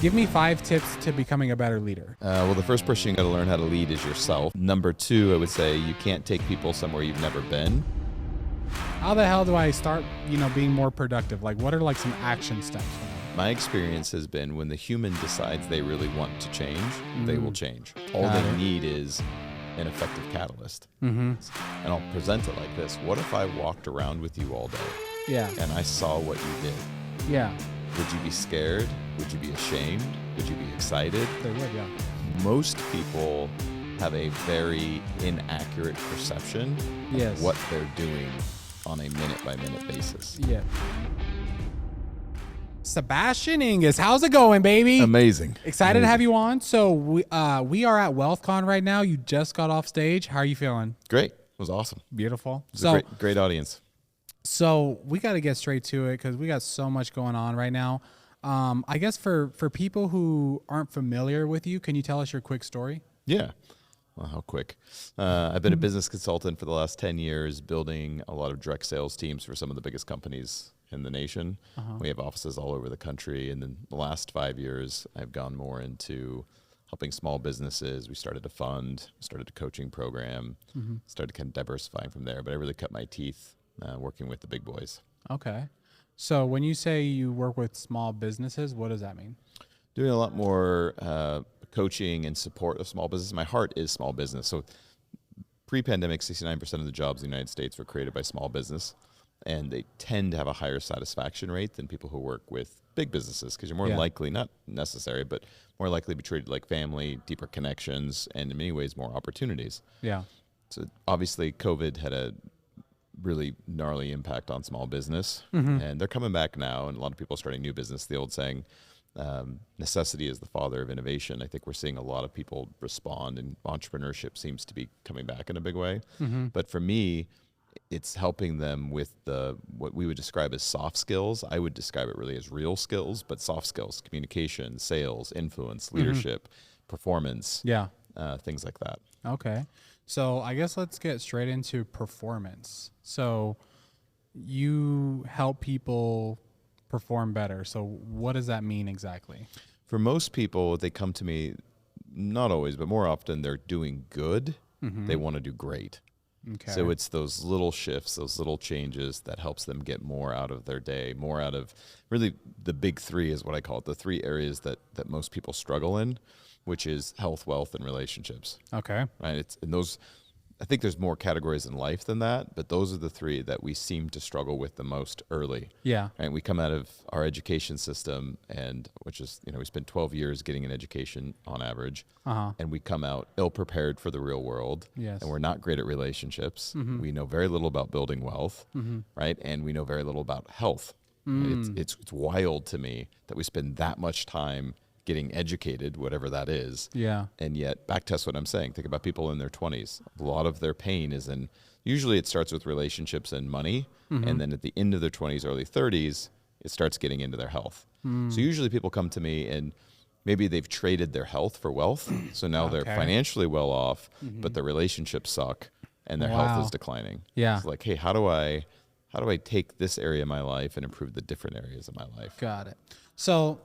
Give me 5 tips to becoming a better leader. Well, the first person you got to learn how to lead is yourself. Number 2, I would say you can't take people somewhere you've never been. How the hell do I start, being more productive? Like, what are like some action steps? My experience has been when the human decides they really want to change, they will change. All they need is an effective catalyst. And I'll present it like this. What if I walked around with you all day? Yeah. And I saw what you did? Yeah. Would you be scared? Would you be ashamed? Would you be excited? They would, yeah. Most people have a very inaccurate perception of what they're doing on a minute-by-minute basis. Yeah. Sebastian Enges, how's it going, baby? Amazing. Excited to have you on. So we are at WealthCon right now. You just got off stage. How are you feeling? Great. It was awesome. Beautiful. It was a great audience. So we got to get straight to it because we got so much going on right now. I guess for people who aren't familiar with you, can you tell us your quick story? Yeah. Well, how quick? I've been a business consultant for the last 10 years, building a lot of direct sales teams for some of the biggest companies in the nation. We have offices all over the country. And then the last 5 years, I've gone more into helping small businesses. We started a fund, started a coaching program, started kind of diversifying from there. But I really cut my teeth working with the big boys. Okay. So when you say you work with small businesses, what does that mean? Doing a lot more coaching and support of small business. My heart is small business. So pre-pandemic, 69% of the jobs in the United States were created by small business. And they tend to have a higher satisfaction rate than people who work with big businesses because you're more likely, not necessary, but more likely to be treated like family, deeper connections, and in many ways more opportunities. Yeah. So obviously COVID had a really gnarly impact on small business, and they're coming back now, and a lot of people are starting new business. The old saying, necessity is the father of innovation. I think we're seeing a lot of people respond, and entrepreneurship seems to be coming back in a big way. But for me, it's helping them with what we would describe as soft skills. I would describe it really as real skills, but soft skills: communication, sales, influence, leadership, performance, things like that. Okay. So I guess let's get straight into performance. So you help people perform better. So what does that mean exactly? For most people, they come to me, not always, but more often, they're doing good. They want to do great. Okay. So it's those little shifts, those little changes that helps them get more out of their day, more out of really the big 3 is what I call it, the 3 areas that most people struggle in, which is health, wealth, and relationships. Okay. Right. I think there's more categories in life than that, but those are the 3 that we seem to struggle with the most early. Yeah. Right. We come out of our education system, and which is, we spend 12 years getting an education on average, and we come out ill-prepared for the real world. Yes. And we're not great at relationships. We know very little about building wealth, right? And we know very little about health. It's wild to me that we spend that much time getting educated, whatever that is. Yeah. And yet, back test what I'm saying. Think about people in their 20s. A lot of their pain is usually it starts with relationships and money. And then at the end of their 20s, early 30s, it starts getting into their health. So usually people come to me and maybe they've traded their health for wealth. So now they're financially well off, but their relationships suck and their health is declining. Yeah. It's like, hey, how do I take this area of my life and improve the different areas of my life? Got it. So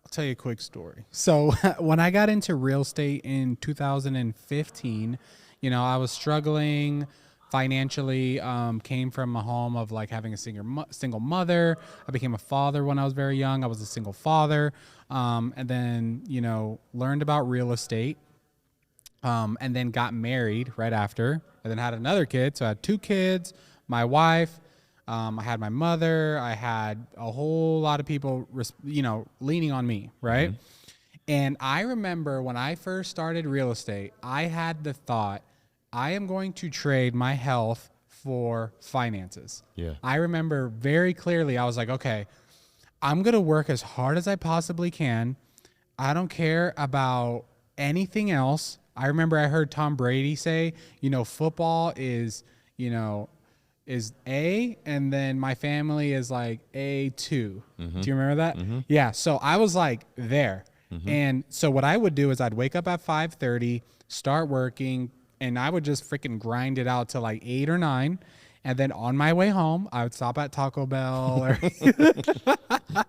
I'll tell you a quick story. So when I got into real estate in 2015, I was struggling financially, came from a home of like having a single mother. I became a father when I was very young. I was a single father. And then, learned about real estate, and then got married right after, and then had another kid. So I had 2 kids, my wife, I had my mother, I had a whole lot of people, leaning on me, right? And I remember when I first started real estate, I had the thought, I am going to trade my health for finances. Yeah. I remember very clearly, I was like, okay, I'm going to work as hard as I possibly can. I don't care about anything else. I remember I heard Tom Brady say, football is A, and then my family is like A2. Do you remember that? Yeah. So I was like there. And so what I would do is I'd wake up at 5:30, start working, and I would just freaking grind it out to like 8 or 9. And then on my way home, I would stop at Taco Bell or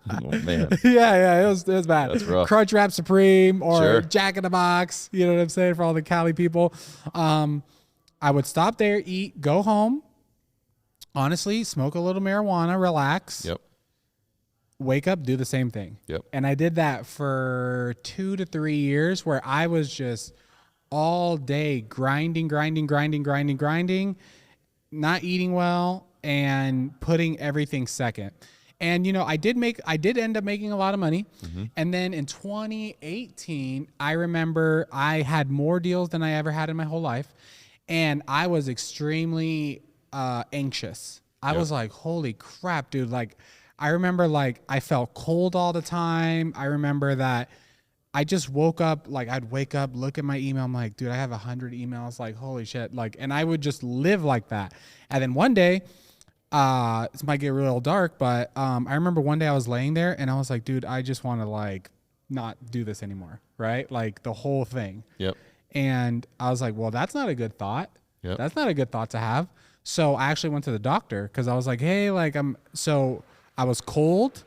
Oh man, yeah, it was bad. That's rough. Crunchwrap Supreme or Sure. Jack in the Box. You know what I'm saying, for all the Cali people. I would stop there, eat, go home. Honestly, smoke a little marijuana, relax. Yep. Wake up, do the same thing. Yep. And I did that for 2 to 3 years, where I was just all day grinding, not eating well and putting everything second. And I did end up making a lot of money. And then in 2018, I remember I had more deals than I ever had in my whole life, and I was extremely anxious. I was like, holy crap, dude. Like, I remember, like, I felt cold all the time. I remember that I just woke up, like, I'd wake up, look at my email. I'm like, dude, I have 100 emails. Like, holy shit. Like, and I would just live like that. And then one day, this might get real dark, but I remember one day I was laying there and I was like, dude, I just want to, like, not do this anymore. Right? Like, the whole thing. Yep. And I was like, well, that's not a good thought. Yep. That's not a good thought to have. So I actually went to the doctor because I was like, hey, like, so I was cold.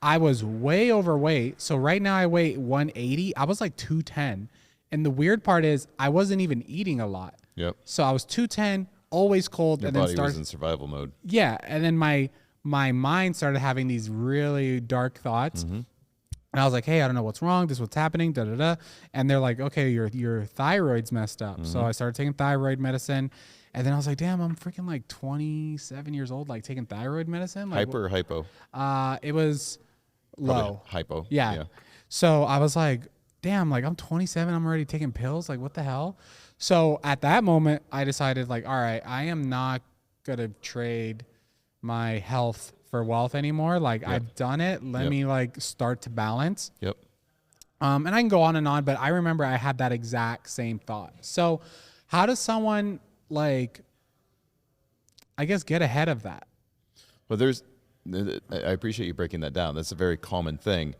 I was way overweight. So right now I weigh 180. I was like 210. And the weird part is I wasn't even eating a lot. Yep. So I was 210, always cold. Your and then body was in survival mode. Yeah. And then my mind started having these really dark thoughts. And I was like, hey, I don't know what's wrong. This is what's happening. Da, da, da. And they're like, okay, your thyroid's messed up. So I started taking thyroid medicine. And then I was like, damn, I'm freaking like 27 years old, like taking thyroid medicine. Like, Hyper or hypo? it was Probably low. hypo. Yeah. So I was like, damn, like I'm 27. I'm already taking pills. Like, what the hell? So at that moment, I decided, like, all right, I am not going to trade my health for wealth anymore. Like, I've done it. Let me, like, start to balance. Yep. And I can go on and on, but I remember I had that exact same thought. So how does someone, like, I guess, get ahead of that? Well, I appreciate you breaking that down. That's a very common thing.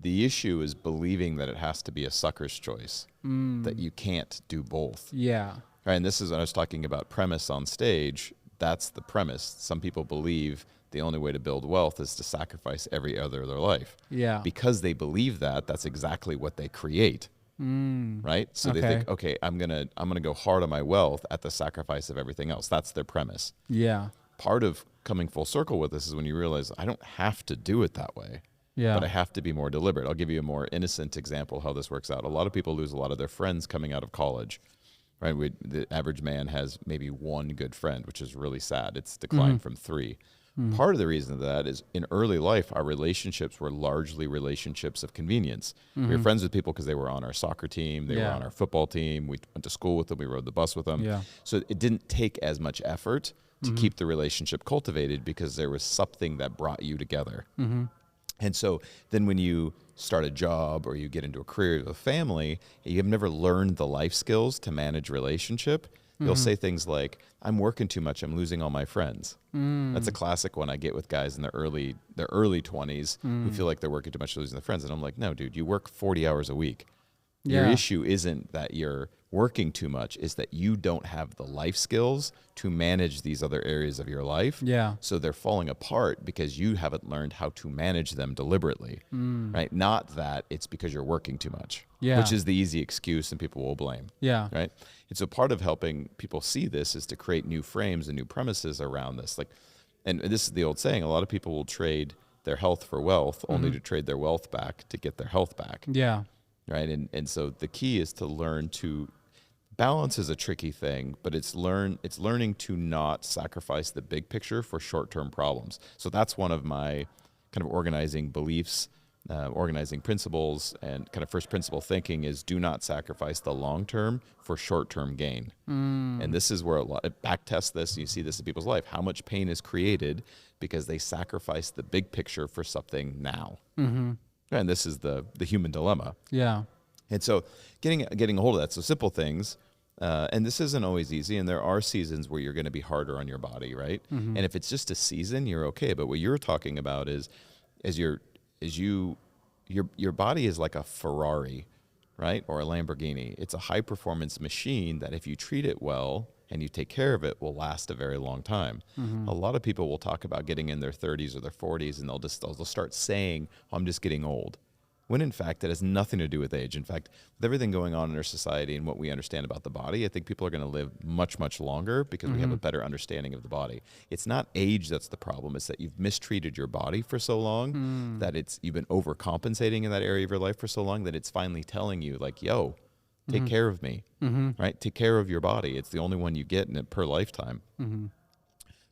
The issue is believing that it has to be a sucker's choice, that you can't do both. Yeah. Right, and this is when I was talking about premise on stage. That's the premise. Some people believe the only way to build wealth is to sacrifice every other of their life. Yeah. Because they believe that, that's exactly what they create. Right? So they think, okay, I'm gonna go hard on my wealth at the sacrifice of everything else. That's their premise. Yeah. Part of coming full circle with this is when you realize I don't have to do it that way. Yeah. But I have to be more deliberate. I'll give you a more innocent example how this works out. A lot of people lose a lot of their friends coming out of college. Right? The average man has maybe one good friend, which is really sad. It's declined from 3. Part of the reason of that is in early life, our relationships were largely relationships of convenience. We were friends with people because they were on our soccer team, they were on our football team, we went to school with them, we rode the bus with them. Yeah. So it didn't take as much effort to keep the relationship cultivated because there was something that brought you together. And so then when you start a job or you get into a career with a family, you have never learned the life skills to manage relationship. You'll say things like, I'm working too much, I'm losing all my friends. That's a classic one I get with guys in their early 20s who feel like they're working too much, losing their friends. And I'm like, no, dude, you work 40 hours a week. Your issue isn't that you're working too much, is that you don't have the life skills to manage these other areas of your life. Yeah. So they're falling apart because you haven't learned how to manage them deliberately, right? Not that it's because you're working too much, which is the easy excuse and people will blame. Yeah. Right. And so part of helping people see this is to create new frames and new premises around this. Like, and this is the old saying, a lot of people will trade their health for wealth only to trade their wealth back to get their health back. Yeah. Right. And so the key is to learn to balance is a tricky thing, but it's learning to not sacrifice the big picture for short-term problems. So that's one of my kind of organizing beliefs, organizing principles, and kind of first principle thinking is do not sacrifice the long-term for short-term gain. And this is where a lot, back test this, you see this in people's life, how much pain is created because they sacrifice the big picture for something now. And this is the human dilemma. Yeah. And so getting a hold of that. So simple things, and this isn't always easy, and there are seasons where you're going to be harder on your body, right? And if it's just a season, you're okay. But what you're talking about is your body is like a Ferrari, right? Or a Lamborghini. It's a high performance machine that if you treat it well and you take care of it will last a very long time. A lot of people will talk about getting in their 30s or their 40s, and they'll start saying, oh, I'm just getting old. When in fact, it has nothing to do with age. In fact, with everything going on in our society and what we understand about the body, I think people are going to live much, much longer because we have a better understanding of the body. It's not age that's the problem. It's that you've mistreated your body for so long, that you've been overcompensating in that area of your life for so long that it's finally telling you, like, yo, take care of me, right? Take care of your body. It's the only one you get in it per lifetime.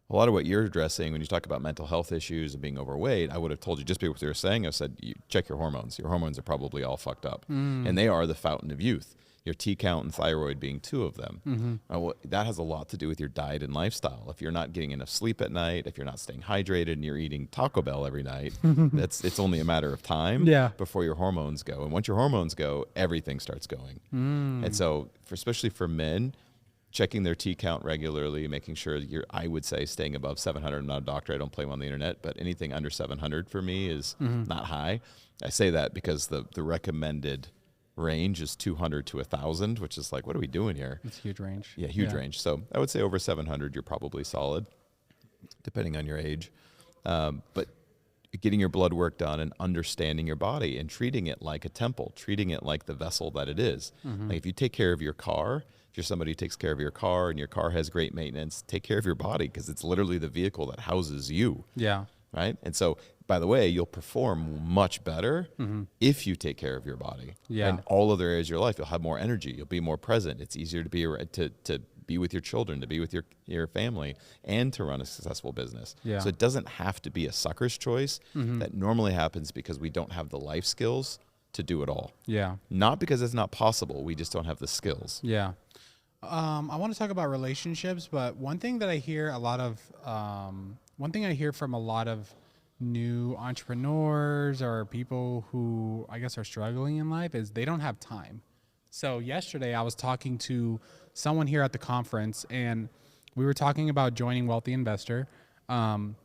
A lot of what you're addressing when you talk about mental health issues and being overweight, I would have told you just because you were saying, I said, you check your hormones. Your hormones are probably all fucked up. And they are the fountain of youth. Your T count and thyroid being two of them. Well, that has a lot to do with your diet and lifestyle. If you're not getting enough sleep at night, if you're not staying hydrated and you're eating Taco Bell every night, it's only a matter of time before your hormones go. And once your hormones go, everything starts going. And so, especially for men, checking their T count regularly, making sure I would say staying above 700. I'm not a doctor. I don't play on the internet, but anything under 700 for me is not high. I say that because the recommended range is 200 to 1,000, which is like, what are we doing here? It's a huge range. Yeah, huge range. So I would say over 700, you're probably solid, depending on your age. But getting your blood work done and understanding your body and treating it like a temple, treating it like the vessel that it is. Like if you take care of your car, if you're somebody who takes care of your car and your car has great maintenance, take care of your body because it's literally the vehicle that houses you. Yeah. Right? And so, by the way, you'll perform much better if you take care of your body. Yeah. And all other areas of your life, you'll have more energy. You'll be more present. It's easier to be with your children, to be with your family, and to run a successful business. Yeah. So it doesn't have to be a sucker's choice. That normally happens because we don't have the life skills to do it all. Yeah. Not because it's not possible. We just don't have the skills. Yeah. I want to talk about relationships, but one thing that I hear from a lot of new entrepreneurs or people who I guess are struggling in life is they don't have time. So yesterday I was talking to someone here at the conference and we were talking about joining Wealthy Investor. And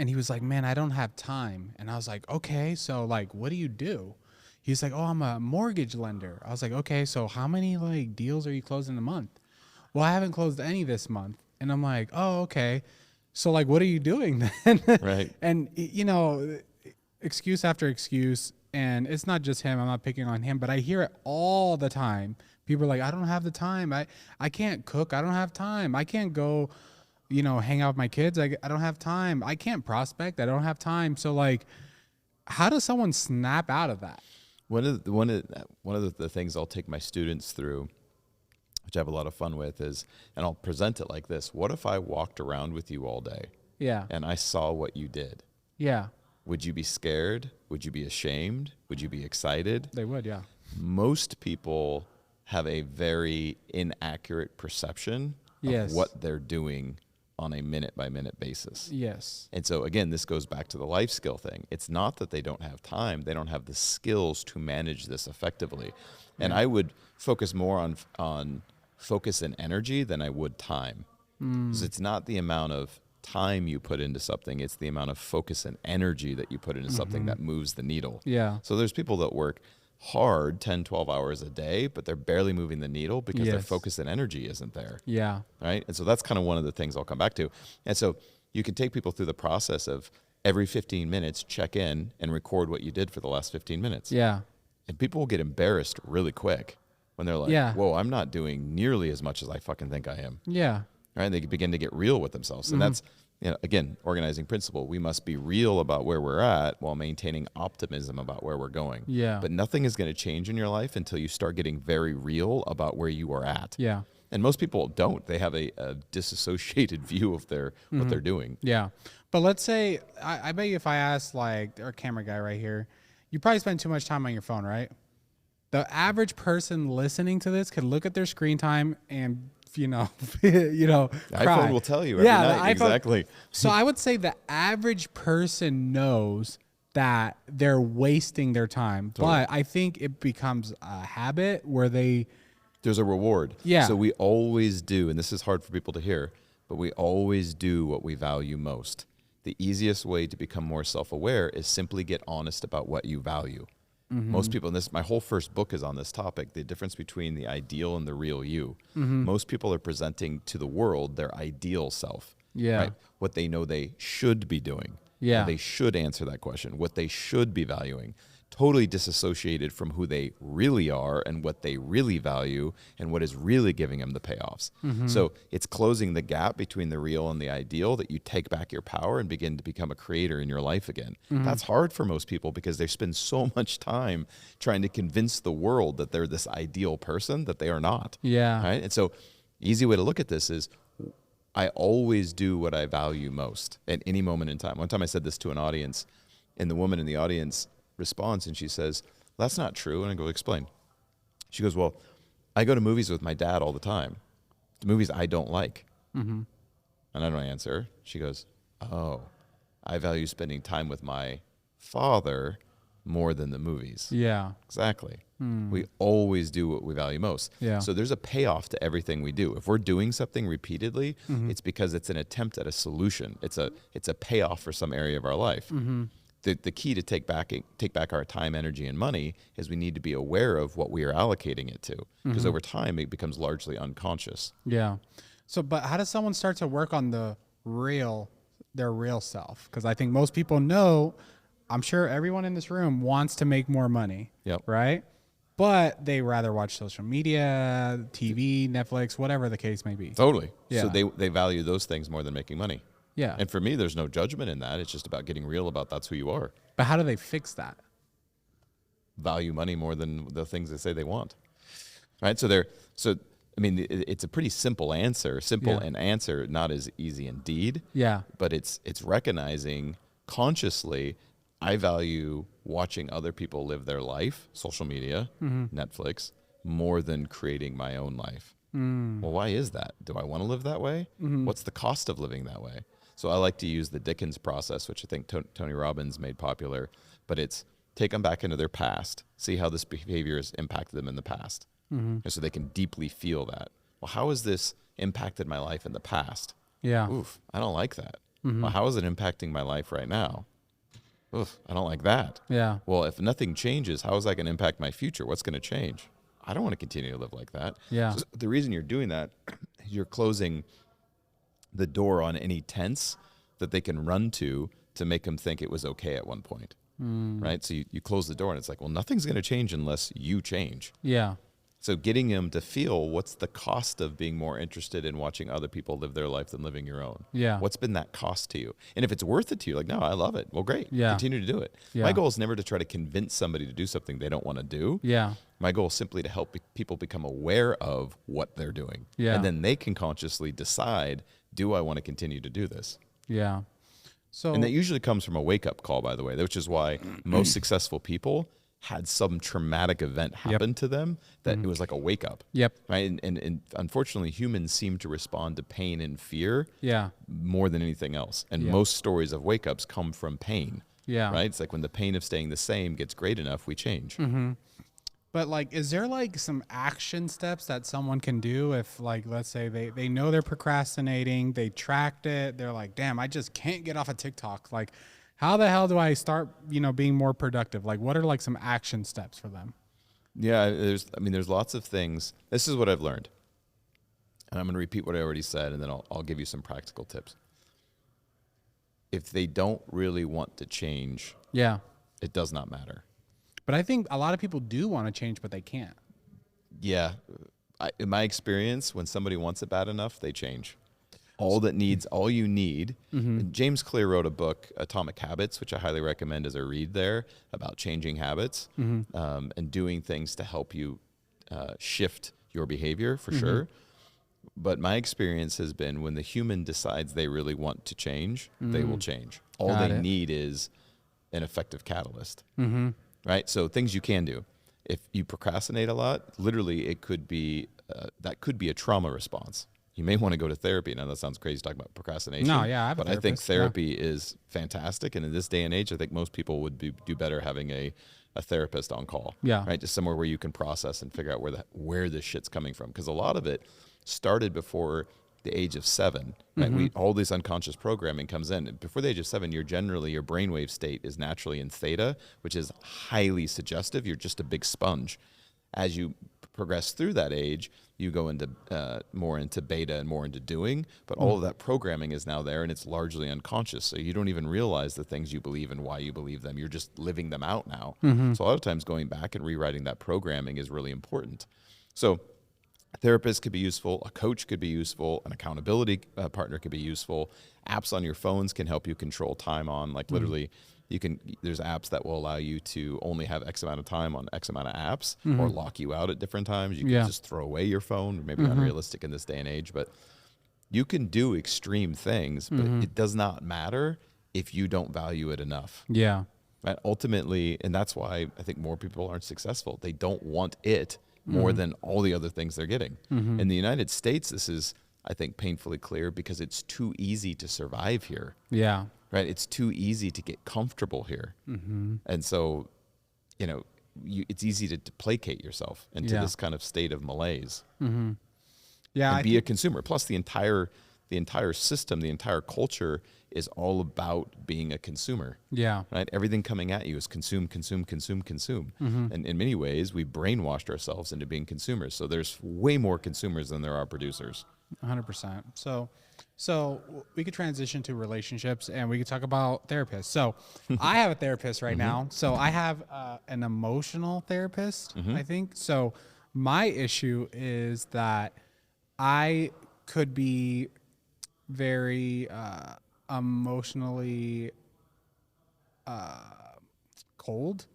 he was like, man, I don't have time. And I was like, okay, so like, what do you do? He's like, oh, I'm a mortgage lender. I was like, okay, so how many like deals are you closing a month? Well, I haven't closed any this month. And I'm like, oh, okay. So like, what are you doing then? Right. And you know, excuse after excuse. And it's not just him. I'm not picking on him, but I hear it all the time. People are like, I don't have the time. I can't cook. I don't have time. I can't go, hang out with my kids. I don't have time. I can't prospect. I don't have time. So like, how does someone snap out of that? One of the things I'll take my students through, which I have a lot of fun with, is, and I'll present it like this: what if I walked around with you all day? Yeah. And I saw what you did? Yeah. Would you be scared? Would you be ashamed? Would you be excited? They would, yeah. Most people have a very inaccurate perception of what they're doing on a minute-by-minute basis. Yes. And so, again, this goes back to the life skill thing. It's not that they don't have time. They don't have the skills to manage this effectively. And I would focus more on focus and energy than I would time. Because it's not the amount of time you put into something. It's the amount of focus and energy that you put into something that moves the needle. Yeah. So there's people that work hard 10, 12 hours a day, but they're barely moving the needle because their focus and energy isn't there. Yeah. Right. And so that's kind of one of the things I'll come back to. And so you can take people through the process of every 15 minutes, check in and record what you did for the last 15 minutes. Yeah. And people will get embarrassed really quick when they're like, whoa, I'm not doing nearly as much as I fucking think I am. Yeah. Right. And they begin to get real with themselves. And that's, again, organizing principle. We must be real about where we're at while maintaining optimism about where we're going. Yeah. But nothing is going to change in your life until you start getting very real about where you are at. Yeah. And most people don't. They have a disassociated view of what they're doing. Yeah. But let's say, I bet you if I asked like our camera guy right here, you probably spend too much time on your phone, right? The average person listening to this could look at their screen time and cry. iPhone will tell you every night. Exactly. So I would say the average person knows that they're wasting their time. Totally. But I think it becomes a habit where there's a reward. Yeah. So we always do, and this is hard for people to hear, but we always do what we value most. The easiest way to become more self-aware is simply get honest about what you value. Most people, and this, my whole first book is on this topic, the difference between the ideal and the real you. Most people are presenting to the world their ideal self, Yeah. right? What they know they should be doing. Yeah. How they should answer that question, what they should be valuing. Totally disassociated from who they really are and what they really value and what is really giving them the payoffs. So it's closing the gap between the real and the ideal, that you take back your power and begin to become a creator in your life again. That's hard for most people because they spend so much time trying to convince the world that they're this ideal person that they are not. Yeah. Right? And so easy way to look at this is, I always do what I value most at any moment in time. One time I said this to an audience, and the woman in the audience responds and she says, "That's not true." And I go, "Explain." She goes, "Well, I go to movies with my dad all the time, the movies I don't like." And I don't answer. She goes, "Oh, I value spending time with my father more than the movies." Yeah. Exactly. We always do what we value most. Yeah. So there's a payoff to everything we do. If we're doing something repeatedly, it's because it's an attempt at a solution. It's a payoff for some area of our life. The key to take back our time, energy, and money is we need to be aware of what we are allocating it to, because over time it becomes largely unconscious. Yeah. So, but how does someone start to work on their real self? Because I think most people know, I'm sure everyone in this room wants to make more money. Yep. Right? But they rather watch social media, TV, Netflix, whatever the case may be. Totally. Yeah. So they value those things more than making money. Yeah. And for me, there's no judgment in that. It's just about getting real about that's who you are. But how do they fix that? Value money more than the things they say they want. Right? So I mean, it's a pretty simple answer. Yeah. An answer, not as easy indeed. Yeah. But it's recognizing consciously, I value watching other people live their life, social media, Netflix, more than creating my own life. Well, why is that? Do I want to live that way? What's the cost of living that way? So I like to use the Dickens process, which I think Tony Robbins made popular, but it's take them back into their past, see how this behavior has impacted them in the past. And so they can deeply feel that. Well, how has this impacted my life in the past? Yeah. Oof, I don't like that. Well, how is it impacting my life right now? Oof, I don't like that. Yeah. Well, if nothing changes, how is that going to impact my future? What's going to change? I don't want to continue to live like that. Yeah. So the reason you're doing that, you're closing the door on any tents that they can run to make them think it was okay at one point. Right? So you close the door and it's like, well, nothing's going to change unless you change. Yeah. So getting them to feel what's the cost of being more interested in watching other people live their life than living your own. Yeah. What's been that cost to you? And if it's worth it to you, like, no, I love it. Well, great. Yeah. Continue to do it. Yeah. My goal is never to try to convince somebody to do something they don't want to do. Yeah. My goal is simply to help people become aware of what they're doing. Yeah. And then they can consciously decide, do I want to continue to do this? Yeah. So, And that usually comes from a wake-up call, by the way, which is why most successful people had some traumatic event happen to them that it was like a wake-up. Yep. Right? And unfortunately, humans seem to respond to pain and fear Yeah. more than anything else. And Yeah. most stories of wake-ups come from pain. Yeah. Right? It's like when the pain of staying the same gets great enough, we change. But like, is there like some action steps that someone can do if, like, let's say they know they're procrastinating, they tracked it, they're like, damn, I just can't get off of TikTok. Like, how the hell do I start, being more productive? Like, what are like some action steps for them? Yeah, there's lots of things. This is what I've learned. And I'm going to repeat what I already said, and then I'll give you some practical tips. If they don't really want to change, Yeah. it does not matter. But I think a lot of people do want to change, but they can't. Yeah. In my experience, when somebody wants it bad enough, they change. All you need. And James Clear wrote a book, Atomic Habits, which I highly recommend as a read there, about changing habits and doing things to help you shift your behavior for sure. But my experience has been when the human decides they really want to change, they will change. All Got they it. need is an effective catalyst. Right? So things you can do. If you procrastinate a lot, literally it could be, that could be a trauma response. You may want to go to therapy. Now that sounds crazy talking about procrastination. No, yeah, I have a but I think therapist, yeah. therapy is fantastic. And in this day and age, I think most people would do better having a therapist on call. Yeah. Right? Just somewhere where you can process and figure out where this shit's coming from. Because a lot of it started before the age of 7, right? All this unconscious programming comes in. And before the age of 7, your brainwave state is naturally in theta, which is highly suggestive. You're just a big sponge. As you progress through that age, you go into more into beta and more into doing, but all of that programming is now there, and it's largely unconscious. So you don't even realize the things you believe and why you believe them. You're just living them out now. So a lot of times going back and rewriting that programming is really important. So a therapist could be useful, a coach could be useful, an accountability partner could be useful. Apps on your phones can help you control time on, like literally, there's apps that will allow you to only have X amount of time on X amount of apps, or lock you out at different times. You can just throw away your phone, maybe unrealistic in this day and age, but you can do extreme things, but it does not matter if you don't value it enough. Yeah. Right? Ultimately, and that's why I think more people aren't successful. They don't want it more than all the other things they're getting. In the United States, this is, I think, painfully clear because it's too easy to survive here. Yeah. Right? It's too easy to get comfortable here. And so, it's easy to placate yourself into this kind of state of malaise. Yeah. And be a consumer. Plus the entire system, the entire culture is all about being a consumer. Yeah. Right? Everything coming at you is consume, consume, consume, consume. And in many ways, we brainwashed ourselves into being consumers. So there's way more consumers than there are producers. 100%. So we could transition to relationships, and we could talk about therapists. So I have a therapist right now. So I have an emotional therapist, I think. So my issue is that I could be very emotionally cold.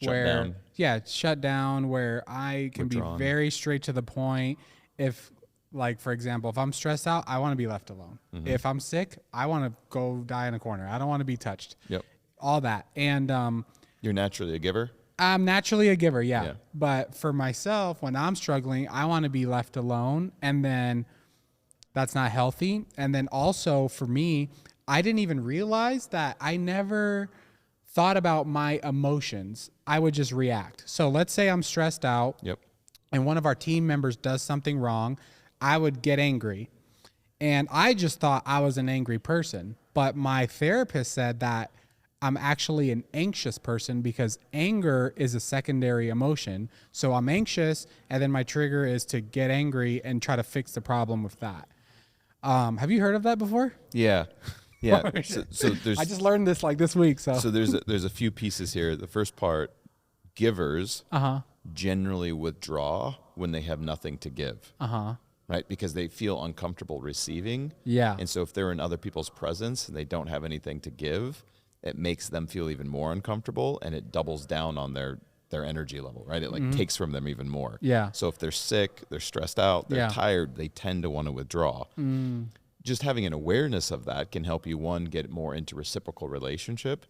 Shut down, where I can Withdrawn. be very straight to the point. If, like, for example, if I'm stressed out, I want to be left alone. If I'm sick, I want to go die in a corner. I don't want to be touched. Yep. All that. And You're naturally a giver? I'm naturally a giver, yeah. Yeah. But for myself, when I'm struggling, I want to be left alone. And then that's not healthy. And then also for me, I didn't even realize that I never thought about my emotions. I would just react. So let's say I'm stressed out. Yep. And one of our team members does something wrong, I would get angry. And I just thought I was an angry person. But my therapist said that I'm actually an anxious person because anger is a secondary emotion. So I'm anxious, and then my trigger is to get angry and try to fix the problem with that. Have you heard of that before? Yeah. Yeah. So there's, I just learned this like this week. So there's a few pieces here. The first part, givers generally withdraw when they have nothing to give. Right? Because they feel uncomfortable receiving. Yeah. And so if they're in other people's presence and they don't have anything to give, it makes them feel even more uncomfortable, and it doubles down on their energy level, right? It takes from them even more. Yeah. So if they're sick, they're stressed out, they're tired, they tend to want to withdraw. Just having an awareness of that can help you, one, get more into reciprocal relationship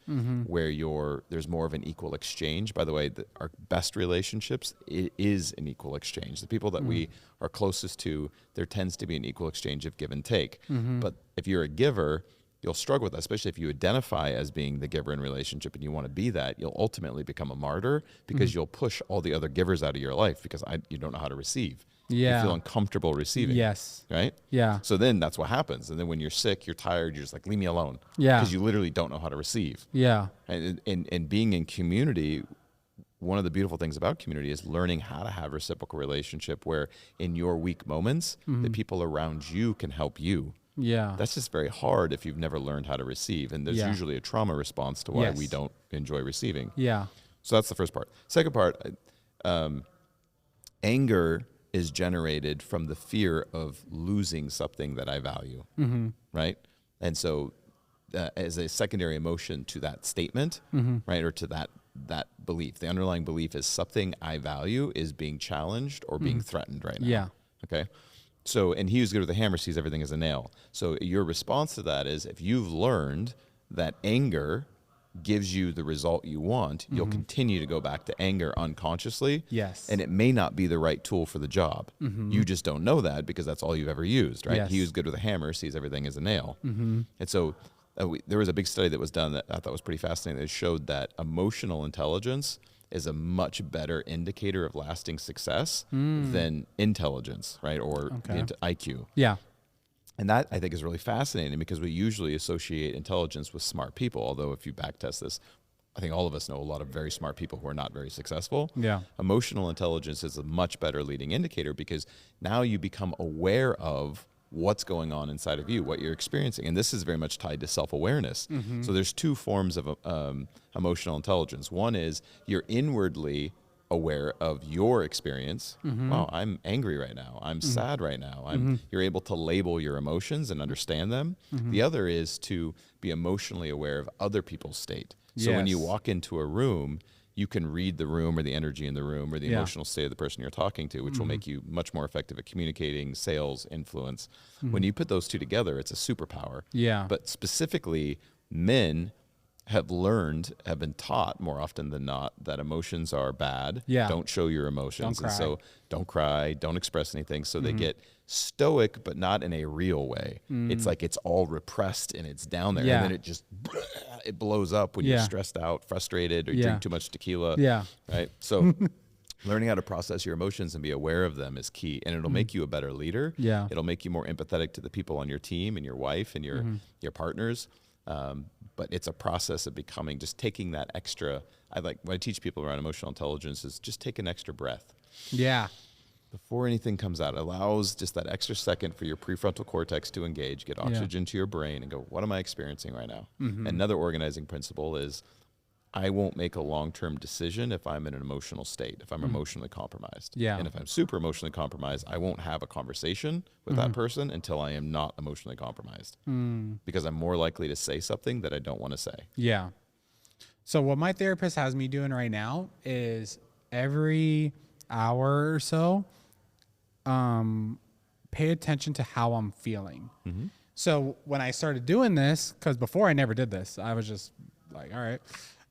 where there's more of an equal exchange. By the way, our best relationships, it is an equal exchange. The people that we are closest to, there tends to be an equal exchange of give and take. But if you're a giver, you'll struggle with that, especially if you identify as being the giver in relationship and you want to be that. You'll ultimately become a martyr because you'll push all the other givers out of your life because you don't know how to receive. Yeah. You feel uncomfortable receiving. Yes. Right? Yeah. So then that's what happens. And then when you're sick, you're tired, you're just like, leave me alone. Yeah. Because you literally don't know how to receive. Yeah. And being in community, one of the beautiful things about community is learning how to have reciprocal relationship where in your weak moments, the people around you can help you. Yeah. That's just very hard if you've never learned how to receive. And there's usually a trauma response to why we don't enjoy receiving. Yeah. So that's the first part. Second part, anger is generated from the fear of losing something that I value, right? And so as a secondary emotion to that statement, right, or to that belief, the underlying belief is something I value is being challenged or being threatened right now. Yeah. Okay. So, and he who's good with a hammer sees everything as a nail. So your response to that is if you've learned that anger gives you the result you want, you'll continue to go back to anger unconsciously. Yes. And it may not be the right tool for the job. You just don't know that because that's all you've ever used, right? Yes. He who's good with a hammer sees everything as a nail. And so there was a big study that was done that I thought was pretty fascinating that showed that emotional intelligence is a much better indicator of lasting success than intelligence, right? Or IQ. Yeah. And that I think is really fascinating because we usually associate intelligence with smart people. Although if you backtest this, I think all of us know a lot of very smart people who are not very successful. Yeah. Emotional intelligence is a much better leading indicator because now you become aware of what's going on inside of you, what you're experiencing. And this is very much tied to self-awareness. So there's two forms of emotional intelligence. One is you're inwardly aware of your experience. Wow, I'm angry right now. I'm sad right now. You're able to label your emotions and understand them. The other is to be emotionally aware of other people's state. So when you Yes. walk into a room, you can read the room or the energy in the room or the Yeah. emotional state of the person you're talking to, which will make you much more effective at communicating, sales, influence. When you put those two together, it's a superpower. Yeah. But specifically, men have been taught more often than not that emotions are bad. Yeah. Don't show your emotions. Don't And so don't cry, don't express anything. So they get stoic, but not in a real way. It's like it's all repressed and it's down there. Yeah. And then it just, it blows up when you're Yeah. stressed out, frustrated, or you Yeah. drink too much tequila. Yeah. Right. So learning how to process your emotions and be aware of them is key. And it'll make you a better leader. Yeah. It'll make you more empathetic to the people on your team and your wife and your partners. But it's a process of becoming, just taking that extra. When I teach people around emotional intelligence is just take an extra breath Yeah. before anything comes out. It allows just that extra second for your prefrontal cortex to engage, get oxygen to your brain, and go, what am I experiencing right now? Another organizing principle is I won't make a long-term decision if I'm in an emotional state, if I'm emotionally compromised. Yeah. And if I'm super emotionally compromised, I won't have a conversation with that person until I am not emotionally compromised. Because I'm more likely to say something that I don't want to say. Yeah. So what my therapist has me doing right now is every hour or so, pay attention to how I'm feeling. So when I started doing this, because before I never did this, I was just like, all right,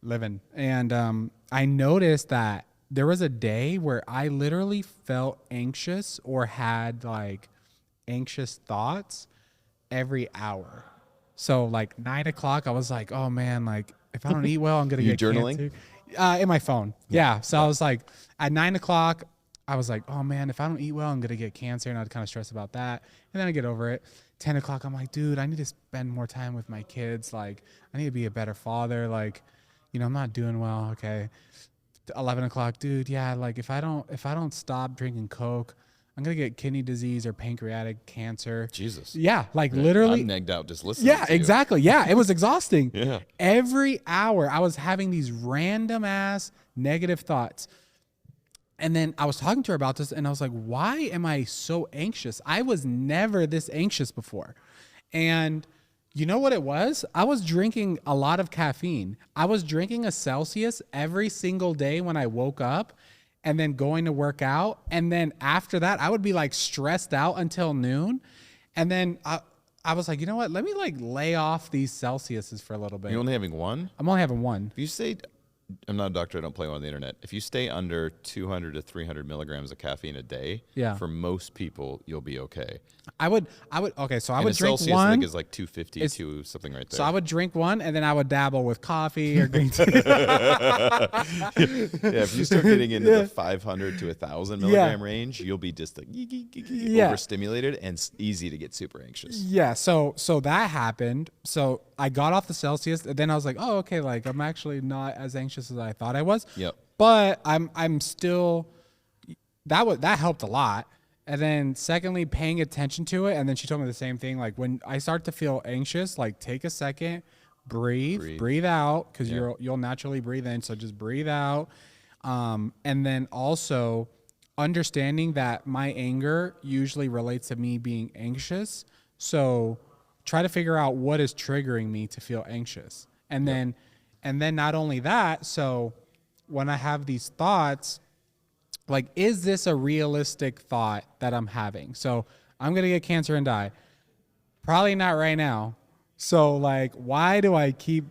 living. And I noticed that there was a day where I literally felt anxious or had like anxious thoughts every hour. So like 9 o'clock, I was like, oh man, like if I don't eat well, I'm going to You get journaling? cancer. In my phone. Yeah. So I was like, at 9 o'clock, I was like, oh man, if I don't eat well, I'm going to get cancer. And I'd kind of stress about that. And then I get over it. 10 o'clock, I'm like, dude, I need to spend more time with my kids. Like, I need to be a better father. Like, I'm not doing well. Okay. 11 o'clock, dude. Yeah. Like if I don't stop drinking Coke, I'm going to get kidney disease or pancreatic cancer. Jesus. Yeah. Like literally. I'm negged out just listening Yeah, to you. exactly. Yeah, it was exhausting. Yeah. Every hour I was having these random ass negative thoughts. And then I was talking to her about this and I was like, why am I so anxious? I was never this anxious before. And you know what it was? I was drinking a lot of caffeine. I was drinking a Celsius every single day when I woke up and then going to work out. And then after that, I would be like stressed out until noon. And then I was like, you know what? Let me like lay off these Celsiuses for a little bit. You're only having one? I'm only having one. If you stay, I'm not a doctor, I don't play on the internet. If you stay under 200 to 300 milligrams of caffeine a day, for most people, you'll be okay. I would, okay, so I And would a drink Celsius, I one. think, is like 250 to something right there. So I would drink one and then I would dabble with coffee or green tea. If you start getting into the 500 to 1,000 milligram range, you'll be just like overstimulated and easy to get super anxious. Yeah, so that happened. So I got off the Celsius, and then I was like, oh, okay, like I'm actually not as anxious as I thought I was. Yep. But I'm still that helped a lot. And then secondly, paying attention to it. And then she told me the same thing. Like when I start to feel anxious, like take a second, breathe out, because you'll naturally breathe in. So just breathe out. And then also understanding that my anger usually relates to me being anxious. So try to figure out what is triggering me to feel anxious. And then not only that, so when I have these thoughts, like, is this a realistic thought that I'm having? So I'm going to get cancer and die. Probably not right now. So like, why do I keep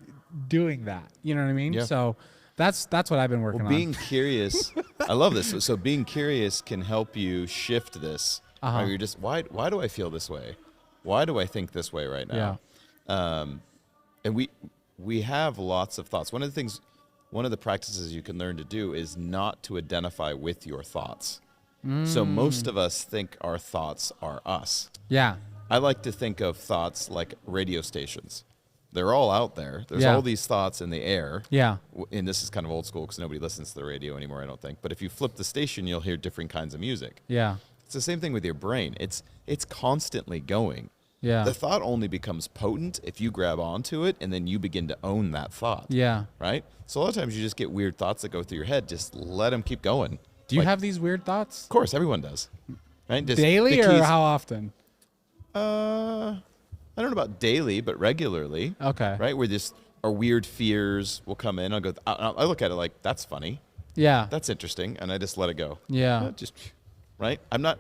doing that? You know what I mean? Yeah. So that's what I've been working on. Being curious, I love this. So being curious can help you shift this. Where you're just, why do I feel this way? Why do I think this way right now? Yeah. And we have lots of thoughts. One of the practices you can learn to do is not to identify with your thoughts. So most of us think our thoughts are us. Yeah. I like to think of thoughts like radio stations. They're all out there. There's Yeah. all these thoughts in the air. Yeah. And this is kind of old school because nobody listens to the radio anymore, I don't think. But if you flip the station, you'll hear different kinds of music. Yeah. It's the same thing with your brain. It's constantly going. Yeah. The thought only becomes potent if you grab onto it and then you begin to own that thought. Yeah. Right? So a lot of times you just get weird thoughts that go through your head. Just let them keep going. Do you Like, have these weird thoughts? Of course, everyone does. Right? Just Daily the or keys- how often? I don't know about daily, but regularly. Okay. Right? Where just our weird fears will come in. I'll go. I look at it like that's funny. Yeah. That's interesting, and I just let it go. Yeah. Just right. I'm not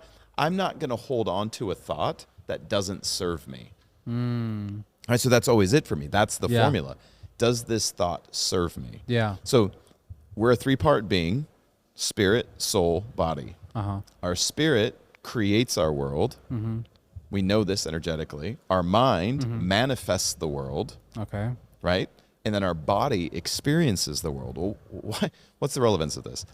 going to hold on to a thought that doesn't serve me. All right. So that's always it for me. That's the Yeah. formula. Does this thought serve me? Yeah. So we're a 3-part being: spirit, soul, body. Uh-huh. Our spirit creates our world. We know this energetically. Our mind manifests the world, Okay. right? And then our body experiences the world. Well, what's the relevance of this?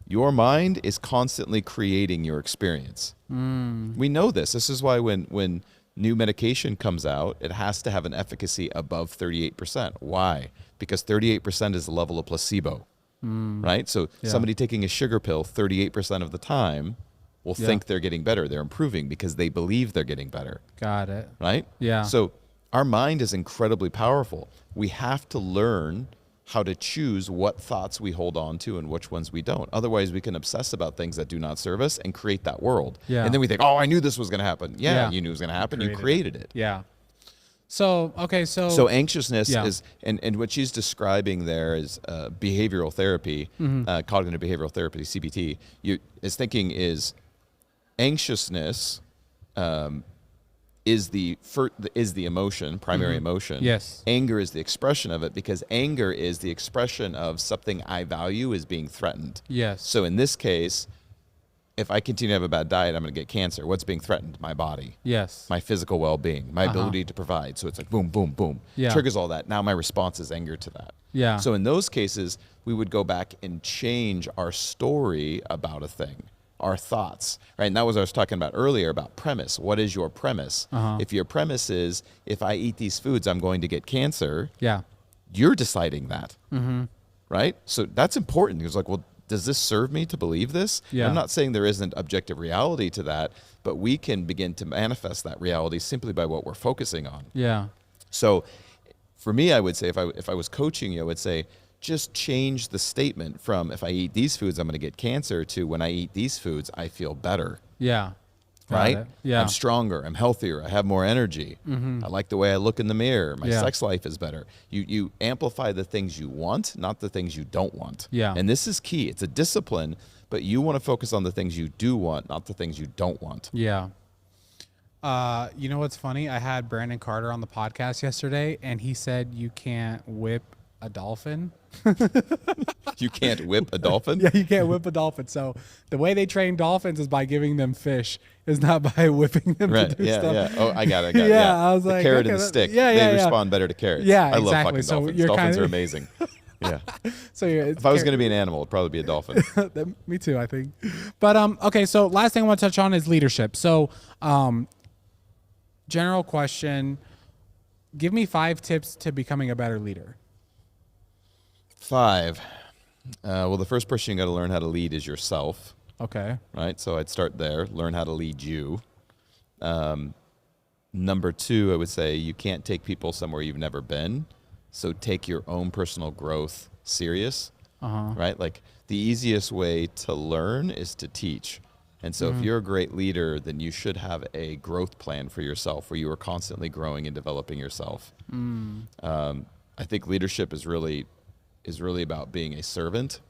Your mind is constantly creating your experience. We know this. This is why when new medication comes out, it has to have an efficacy above 38%. Why? Because 38% is the level of placebo, right? So Yeah. somebody taking a sugar pill 38% of the time will Yeah. think they're getting better. They're improving because they believe they're getting better, Got it. right? Yeah. So our mind is incredibly powerful. We have to learn how to choose what thoughts we hold on to and which ones we don't. Otherwise, we can obsess about things that do not serve us and create that world. Yeah. And then we think, oh, I knew this was going to happen. Yeah, Yeah. you knew it was going to happen. You Created created it. Yeah. So, okay, So anxiousness Yeah. is, and what she's describing there is behavioral therapy, cognitive behavioral therapy, CBT. Is thinking is anxiousness is the emotion, primary emotion. Yes. Anger is the expression of it because anger is the expression of something I value is being threatened. Yes. So in this case, if I continue to have a bad diet, I'm going to get cancer. What's being threatened? My body, Yes. my physical well-being, my ability to provide. So it's like boom, boom, boom. Yeah. Triggers all that. Now my response is anger to that. Yeah. So in those cases, we would go back and change our story about a thing, our thoughts, right? And that was what I was talking about earlier about premise. What is your premise? If your premise is, if I eat these foods, I'm going to get cancer, Yeah. you're deciding that, right? So that's important. It's like, well, does this serve me to believe this? Yeah. I'm not saying there isn't objective reality to that, but we can begin to manifest that reality simply by what we're focusing on. Yeah. So for me, I would say if I was coaching you, I would say just change the statement from if I eat these foods, I'm going to get cancer to when I eat these foods, I feel better. Yeah. Got Right? it. Yeah. I'm stronger. I'm healthier. I have more energy. I like the way I look in the mirror. My Yeah. sex life is better. You amplify the things you want, not the things you don't want. Yeah. And this is key. It's a discipline, but you want to focus on the things you do want, not the things you don't want. Yeah. You know what's funny? I had Brandon Carter on the podcast yesterday, and he said you can't whip a dolphin. You can't whip a dolphin? Yeah, you can't whip a dolphin. So the way they train dolphins is by giving them fish, is not by whipping them Right. to do Yeah. stuff. Yeah. Oh, I got it. Yeah, Yeah. I was the like, carrot okay, and the that- stick. yeah, yeah, They yeah. respond better to carrots. Yeah, I love exactly. fucking So dolphins. you're Dolphins kinda- are amazing. Yeah. So yeah, If I was going to be an animal, it'd probably be a dolphin. Me too, I think. But okay, so last thing I want to touch on is leadership. So general question, give me 5 tips to becoming a better leader. 5. Well, the first person you got to learn how to lead is yourself, Okay. right? So I'd start there. Learn how to lead you. Number 2, I would say you can't take people somewhere you've never been. So take your own personal growth serious, right? Like the easiest way to learn is to teach. And so if you're a great leader, then you should have a growth plan for yourself where you are constantly growing and developing yourself. I think leadership is really about being a servant.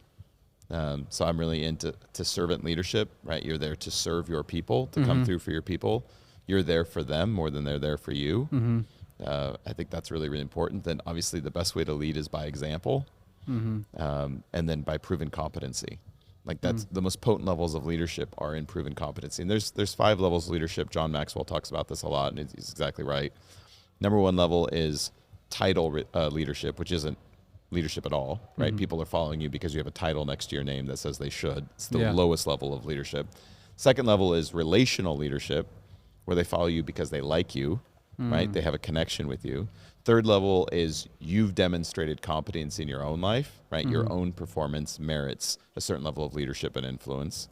So I'm really into servant leadership, right? You're there to serve your people, to come through for your people. You're there for them more than they're there for you. I think that's really, really important. Then obviously the best way to lead is by example, and then by proven competency. Like that's the most potent levels of leadership are in proven competency. And there's 5 levels of leadership. John Maxwell talks about this a lot, and he's exactly right. Number 1 level is title leadership, which isn't leadership at all, right? People are following you because you have a title next to your name that says they should. It's the lowest level of leadership. Second level is relational leadership, where they follow you because they like you, right? They have a connection with you. Third level is you've demonstrated competence in your own life, right? Your own performance merits a certain level of leadership and influence.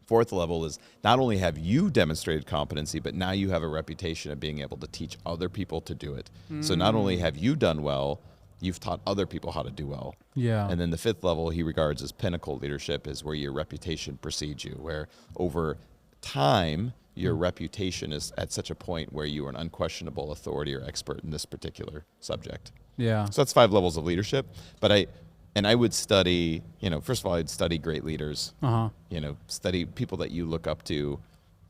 Fourth level is not only have you demonstrated competency, but now you have a reputation of being able to teach other people to do it. So not only have you done well, you've taught other people how to do well. Yeah. And then the fifth level he regards as pinnacle leadership is where your reputation precedes you, where over time, your reputation is at such a point where you are an unquestionable authority or expert in this particular subject. Yeah. So that's 5 levels of leadership. But I would study, first of all, I'd study great leaders, study people that you look up to,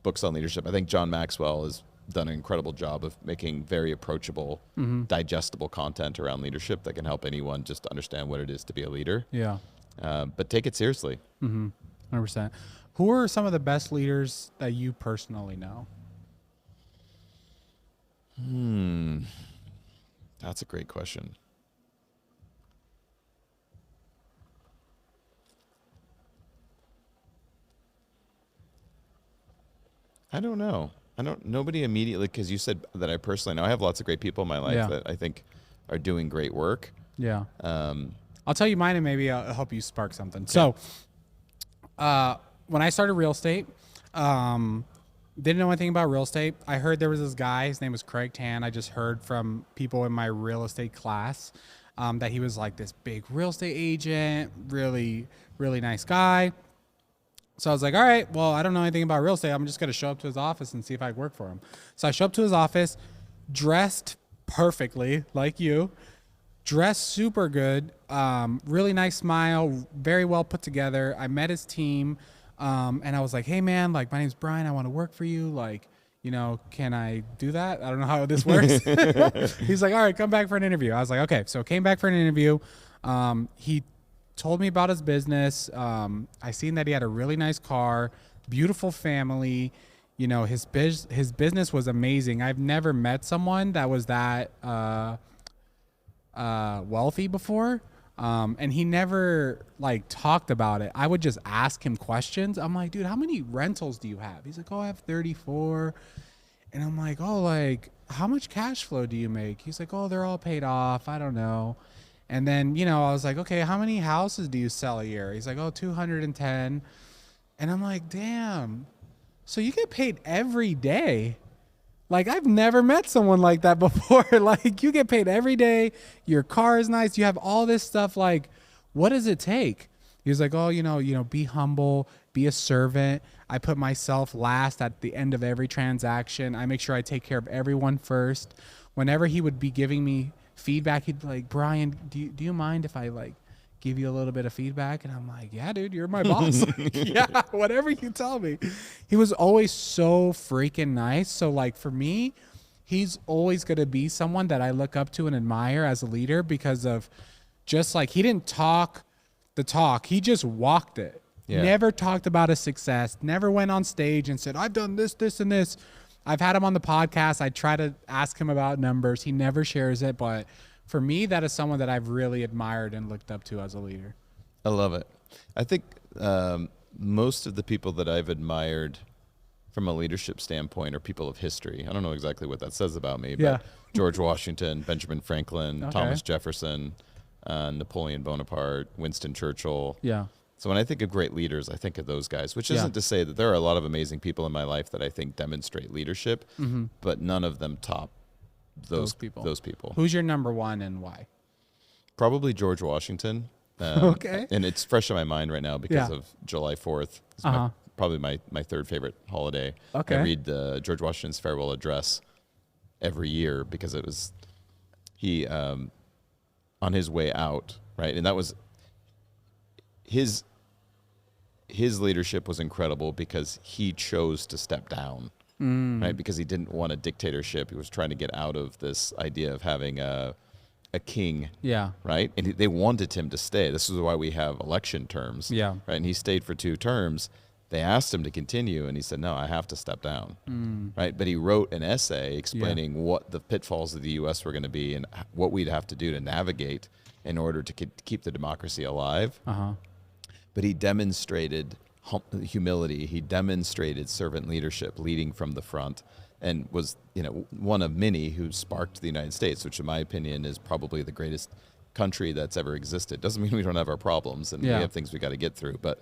books on leadership. I think John Maxwell has done an incredible job of making very approachable, digestible content around leadership that can help anyone just understand what it is to be a leader. Yeah. But take it seriously. 100%. Who are some of the best leaders that you personally know? That's a great question. I don't know. Nobody immediately, because you said that I personally know. I have lots of great people in my life that I think are doing great work. Yeah. I'll tell you mine and maybe I'll help you spark something. Okay. So, when I started real estate, didn't know anything about real estate. I heard there was this guy, his name was Craig Tan. I just heard from people in my real estate class that he was like this big real estate agent, really, really nice guy. So I was like, all right, well, I don't know anything about real estate. I'm just going to show up to his office and see if I can work for him. So I show up to his office, dressed perfectly like you, dressed super good, really nice smile, very well put together. I met his team, and I was like, hey, man, like, my name's Brian. I want to work for you. Like, can I do that? I don't know how this works. He's like, all right, come back for an interview. I was like, okay. So came back for an interview. He told me about his business. I seen that he had a really nice car, beautiful family. His business was amazing. I've never met someone that was that wealthy before. And he never talked about it. I would just ask him questions. I'm like, dude, how many rentals do you have? He's like, oh, I have 34. And I'm like, oh, how much cash flow do you make? He's like, oh, they're all paid off. I don't know. And then, I was like, okay, how many houses do you sell a year? He's like, oh, 210. And I'm like, damn. So you get paid every day. I've never met someone like that before. You get paid every day. Your car is nice. You have all this stuff. What does it take? He was like, oh, be humble, be a servant. I put myself last at the end of every transaction. I make sure I take care of everyone first. Whenever he would be giving me feedback, he'd be like, Brian, do you mind if I give you a little bit of feedback? And I'm like, yeah, dude, you're my boss. Yeah, whatever you tell me. He was always so freaking nice. So for me, he's always going to be someone that I look up to and admire as a leader because of just he didn't talk the talk. He just walked it. Yeah. Never talked about his success. Never went on stage and said, I've done this, this, and this. I've had him on the podcast. I try to ask him about numbers. He never shares it. But for me, that is someone that I've really admired and looked up to as a leader. I love it. I think most of the people that I've admired from a leadership standpoint are people of history. I don't know exactly what that says about me, but George Washington, Benjamin Franklin, Thomas Jefferson, Napoleon Bonaparte, Winston Churchill. Yeah. So when I think of great leaders, I think of those guys, which isn't to say that there are a lot of amazing people in my life that I think demonstrate leadership, but none of them top those people. Who's your number one and why? Probably George Washington. Okay. And it's fresh in my mind right now because of July 4th. It's probably my third favorite holiday. Okay. I read George Washington's farewell address every year because it was he on his way out, right? And that was his leadership was incredible because he chose to step down, right? Because he didn't want a dictatorship. He was trying to get out of this idea of having a king, right? And they wanted him to stay. This is why we have election terms, right? And he stayed for 2 terms. They asked him to continue, and he said, no, I have to step down, right? But he wrote an essay explaining what the pitfalls of the U.S. were going to be and what we'd have to do to navigate in order to keep the democracy alive. But he demonstrated humility. He demonstrated servant leadership, leading from the front, and was, one of many who sparked the United States, which in my opinion is probably the greatest country that's ever existed. Doesn't mean we don't have our problems and we have things we got to get through, but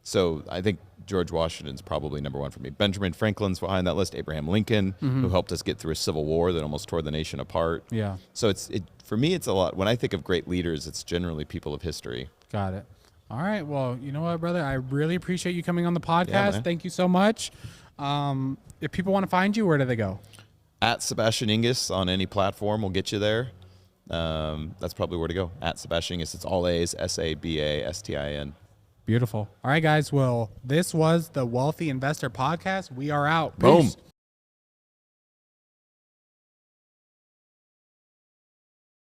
so I think George Washington's probably number one for me. Benjamin Franklin's behind that list. Abraham Lincoln, who helped us get through a civil war that almost tore the nation apart. Yeah. So for me, it's a lot. When I think of great leaders, it's generally people of history. Got it. All right. Well, you know what, brother? I really appreciate you coming on the podcast. Man. Thank you so much. If people want to find you, where do they go? At Sabastian Enges on any platform will get you there. That's probably where to go. At Sabastian Enges. It's all A's, Sabastin. Beautiful. All right, guys. Well, this was the Wealthy Investor Podcast. We are out. Boom. Peace.